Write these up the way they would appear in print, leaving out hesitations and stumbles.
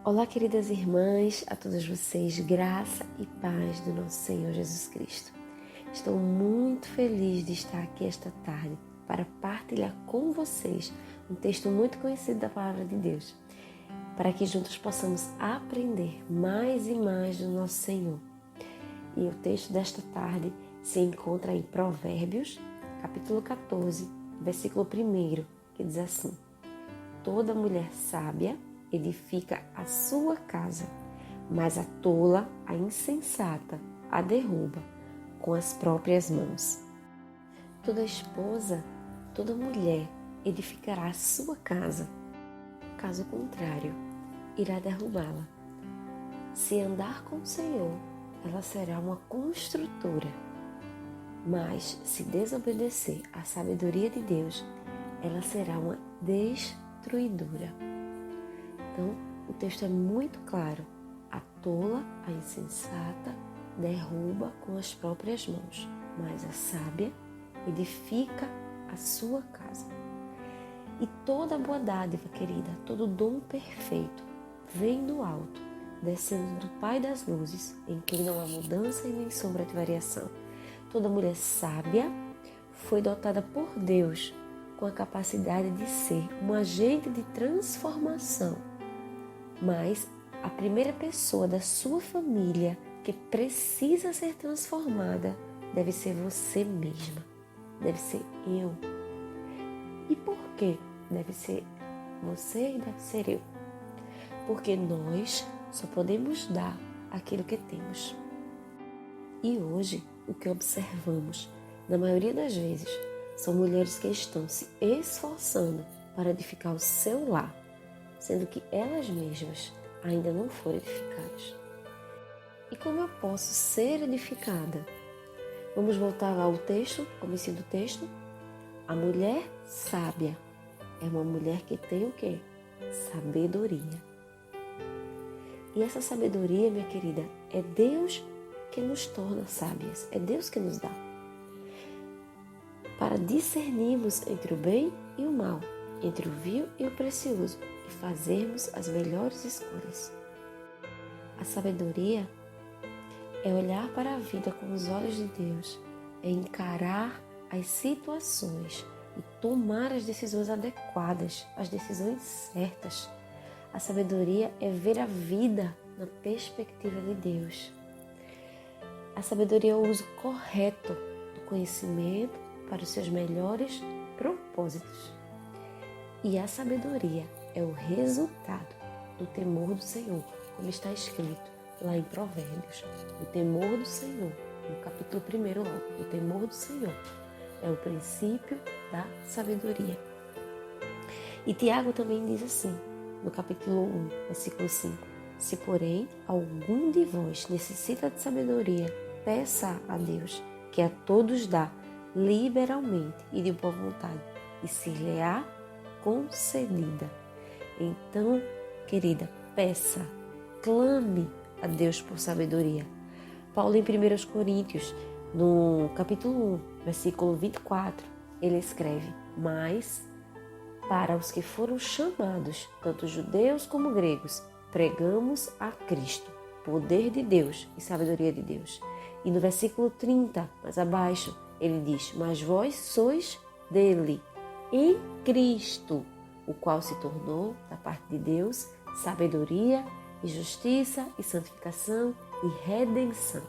Olá, queridas irmãs, a todas vocês, graça e paz do nosso Senhor Jesus Cristo. Estou muito feliz de estar aqui esta tarde para partilhar com vocês um texto muito conhecido da Palavra de Deus, para que juntos possamos aprender mais e mais do nosso Senhor. E o texto desta tarde se encontra em Provérbios, capítulo 14, versículo 1, que diz assim: Toda mulher sábia edifica a sua casa, mas a tola, a insensata, a derruba com as próprias mãos. Toda esposa, toda mulher edificará a sua casa, caso contrário, irá derrubá-la. Se andar com o Senhor, ela será uma construtora, mas se desobedecer à sabedoria de Deus, ela será uma destruidora. Então, o texto é muito claro. A tola, a insensata, derruba com as próprias mãos, mas a sábia edifica a sua casa. E toda boa dádiva, querida, todo dom perfeito, vem do alto, descendo do Pai das luzes, em quem não há mudança e nem sombra de variação. Toda mulher sábia foi dotada por Deus com a capacidade de ser um agente de transformação. Mas a primeira pessoa da sua família que precisa ser transformada deve ser você mesma, deve ser eu. E por que deve ser você e deve ser eu? Porque nós só podemos dar aquilo que temos. E hoje, o que observamos, na maioria das vezes, são mulheres que estão se esforçando para edificar o seu lar, sendo que elas mesmas ainda não foram edificadas. E como eu posso ser edificada? Vamos voltar ao texto, comecinho do texto. A mulher sábia é uma mulher que tem o quê? Sabedoria. E essa sabedoria, minha querida, é Deus que nos torna sábias, é Deus que nos dá. Para discernirmos entre o bem e o mal, entre o vil e o precioso, e fazermos as melhores escolhas. A sabedoria é olhar para a vida com os olhos de Deus, é encarar as situações e tomar as decisões adequadas, as decisões certas. A sabedoria é ver a vida na perspectiva de Deus. A sabedoria é o uso correto do conhecimento para os seus melhores propósitos. E a sabedoria é o resultado do temor do Senhor, como está escrito lá em Provérbios. O temor do Senhor, no capítulo 1 logo, o temor do Senhor é o princípio da sabedoria. E Tiago também diz assim, no capítulo 1, versículo 5, Se porém algum de vós necessita de sabedoria, peça a Deus, que a todos dá liberalmente e de boa vontade, e se lhe há concedida. Então, querida, peça, clame a Deus por sabedoria. Paulo em 1 Coríntios, no capítulo 1, versículo 24, ele escreve: Mas para os que foram chamados, tanto judeus como gregos, pregamos a Cristo, poder de Deus e sabedoria de Deus. E no versículo 30, mais abaixo, ele diz: Mas vós sois dele, em Cristo, o qual se tornou, da parte de Deus, sabedoria e justiça e santificação e redenção.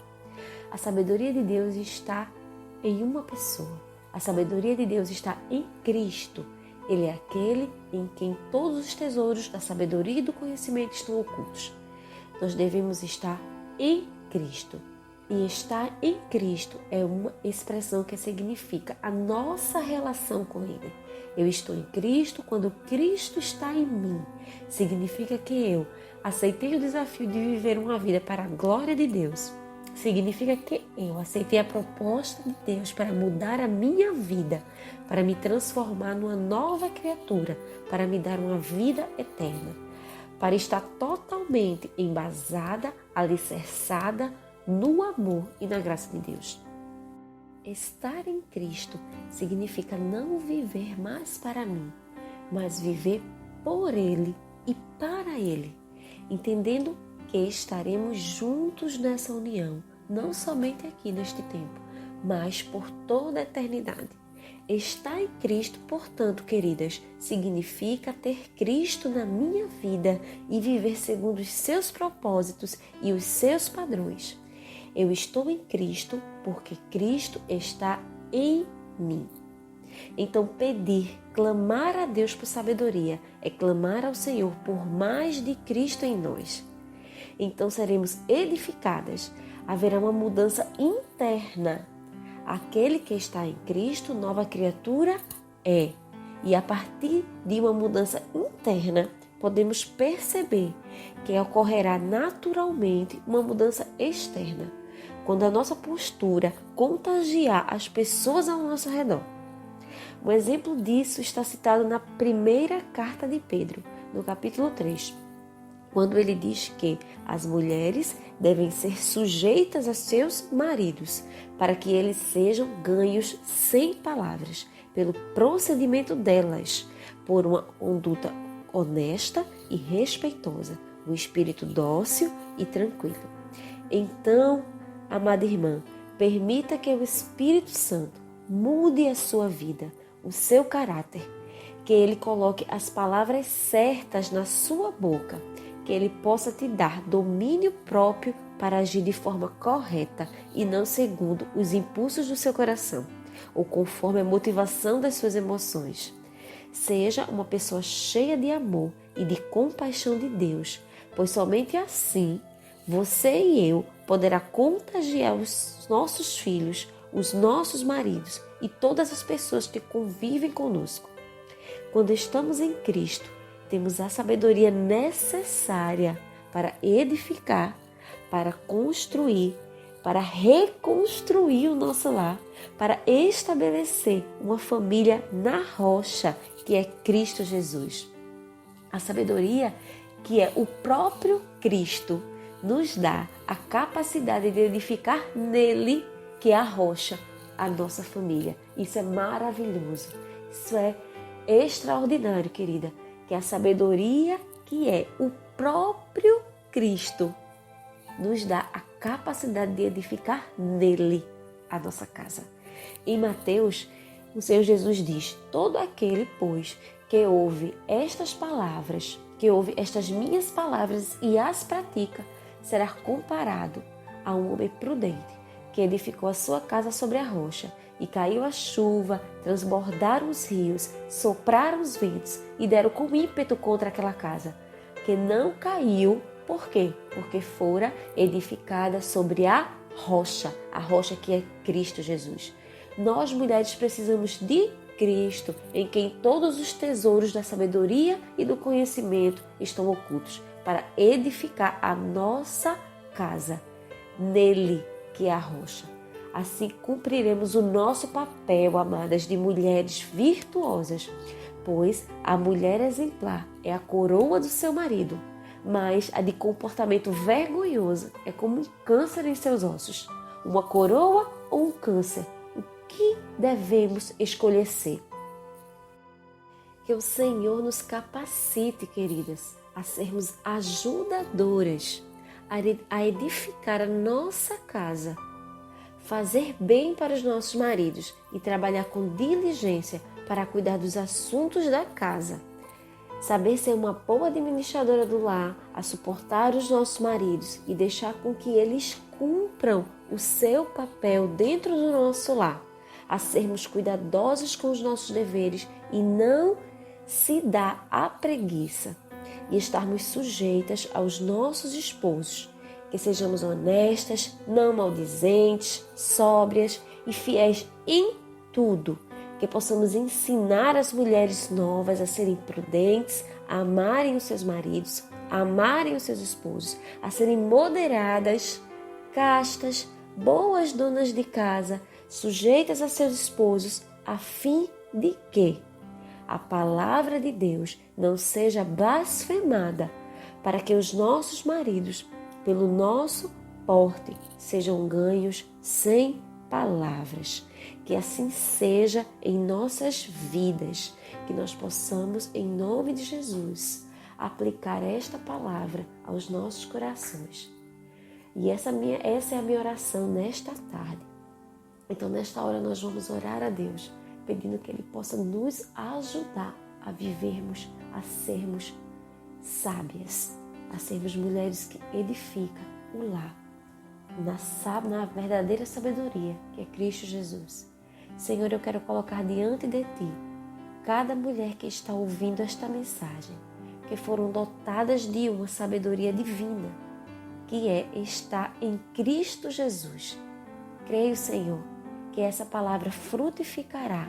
A sabedoria de Deus está em uma pessoa. A sabedoria de Deus está em Cristo. Ele é aquele em quem todos os tesouros da sabedoria e do conhecimento estão ocultos. Nós devemos estar em Cristo. E estar em Cristo é uma expressão que significa a nossa relação com Ele. Eu estou em Cristo quando Cristo está em mim. Significa que eu aceitei o desafio de viver uma vida para a glória de Deus. Significa que eu aceitei a proposta de Deus para mudar a minha vida, para me transformar numa nova criatura, para me dar uma vida eterna, para estar totalmente embasada, alicerçada no amor e na graça de Deus. Estar em Cristo significa não viver mais para mim, mas viver por Ele e para Ele. entendendo que estaremos juntos nessa união, não somente aqui neste tempo, mas por toda a eternidade. Estar em Cristo, portanto, queridas, significa ter Cristo na minha vida e viver segundo os seus propósitos e os seus padrões. Eu estou em Cristo porque Cristo está em mim. Então, pedir, clamar a Deus por sabedoria é clamar ao Senhor por mais de Cristo em nós. Então, seremos edificadas, haverá uma mudança interna. Aquele que está em Cristo, nova criatura é. E a partir de uma mudança interna, podemos perceber que ocorrerá naturalmente uma mudança externa, quando a nossa postura contagiar as pessoas ao nosso redor. Um exemplo disso está citado na primeira carta de Pedro, no capítulo 3, quando ele diz que as mulheres devem ser sujeitas a seus maridos, para que eles sejam ganhos sem palavras, pelo procedimento delas, por uma conduta honesta e respeitosa, um espírito dócil e tranquilo. Então, amada irmã, permita que o Espírito Santo mude a sua vida, o seu caráter, que ele coloque as palavras certas na sua boca, que ele possa te dar domínio próprio para agir de forma correta e não segundo os impulsos do seu coração ou conforme a motivação das suas emoções. Seja uma pessoa cheia de amor e de compaixão de Deus, pois somente assim você e eu poderá contagiar os nossos filhos, os nossos maridos e todas as pessoas que convivem conosco. Quando estamos em Cristo, temos a sabedoria necessária para edificar, para construir, para reconstruir o nosso lar, para estabelecer uma família na rocha, que é Cristo Jesus. A sabedoria, que é o próprio Cristo, nos dá a capacidade de edificar nele, que é a rocha, a nossa família. Isso é maravilhoso. Isso é extraordinário, querida. Que a sabedoria, que é o próprio Cristo, nos dá a capacidade de edificar nele a nossa casa. Em Mateus, o Senhor Jesus diz: todo aquele, pois, que ouve estas palavras, que ouve estas minhas palavras e as pratica, será comparado a um homem prudente, que edificou a sua casa sobre a rocha. E caiu a chuva, transbordaram os rios, sopraram os ventos e deram com ímpeto contra aquela casa, que não caiu. Por quê? Porque fora edificada sobre a rocha que é Cristo Jesus. Nós, mulheres, precisamos de Cristo, em quem todos os tesouros da sabedoria e do conhecimento estão ocultos, para edificar a nossa casa, nele, que é a rocha. Assim cumpriremos o nosso papel, amadas, de mulheres virtuosas, pois a mulher exemplar é a coroa do seu marido, mas a de comportamento vergonhoso é como um câncer em seus ossos. Uma coroa ou um câncer? O que devemos escolher ser? Que o Senhor nos capacite, queridas, a sermos ajudadoras, a edificar a nossa casa, fazer bem para os nossos maridos e trabalhar com diligência para cuidar dos assuntos da casa. Saber ser uma boa administradora do lar, a suportar os nossos maridos e deixar com que eles cumpram o seu papel dentro do nosso lar. A sermos cuidadosos com os nossos deveres e não se dar à preguiça. E estarmos sujeitas aos nossos esposos. Que sejamos honestas, não maldizentes, sóbrias e fiéis em tudo. Que possamos ensinar as mulheres novas a serem prudentes, a amarem os seus maridos, a amarem os seus esposos, a serem moderadas, castas, boas donas de casa, sujeitas a seus esposos, a fim de que a palavra de Deus não seja blasfemada, para que os nossos maridos, pelo nosso porte, sejam ganhos sem palavras. Que assim seja em nossas vidas, que nós possamos, em nome de Jesus, aplicar esta palavra aos nossos corações. E essa é a minha oração nesta tarde. Então, nesta hora, nós vamos orar a Deus, pedindo que Ele possa nos ajudar a vivermos, a sermos sábias, a sermos mulheres que edificam o lar, na verdadeira sabedoria, que é Cristo Jesus. Senhor, eu quero colocar diante de Ti cada mulher que está ouvindo esta mensagem, que foram dotadas de uma sabedoria divina, que está em Cristo Jesus. Creio, Senhor, que essa palavra frutificará,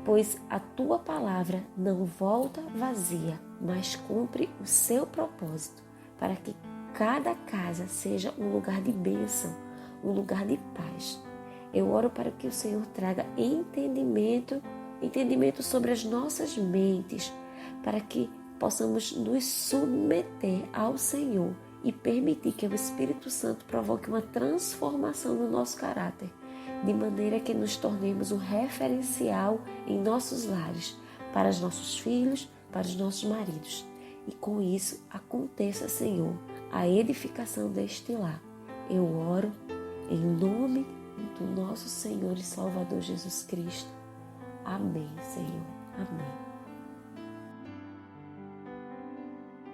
pois a Tua palavra não volta vazia, mas cumpre o seu propósito, para que cada casa seja um lugar de bênção, um lugar de paz. Eu oro para que o Senhor traga entendimento sobre as nossas mentes, para que possamos nos submeter ao Senhor e permitir que o Espírito Santo provoque uma transformação no nosso caráter, de maneira que nos tornemos um referencial em nossos lares, para os nossos filhos, para os nossos maridos. E com isso aconteça, Senhor, a edificação deste lar. Eu oro em nome do nosso Senhor e Salvador Jesus Cristo. Amém, Senhor. Amém.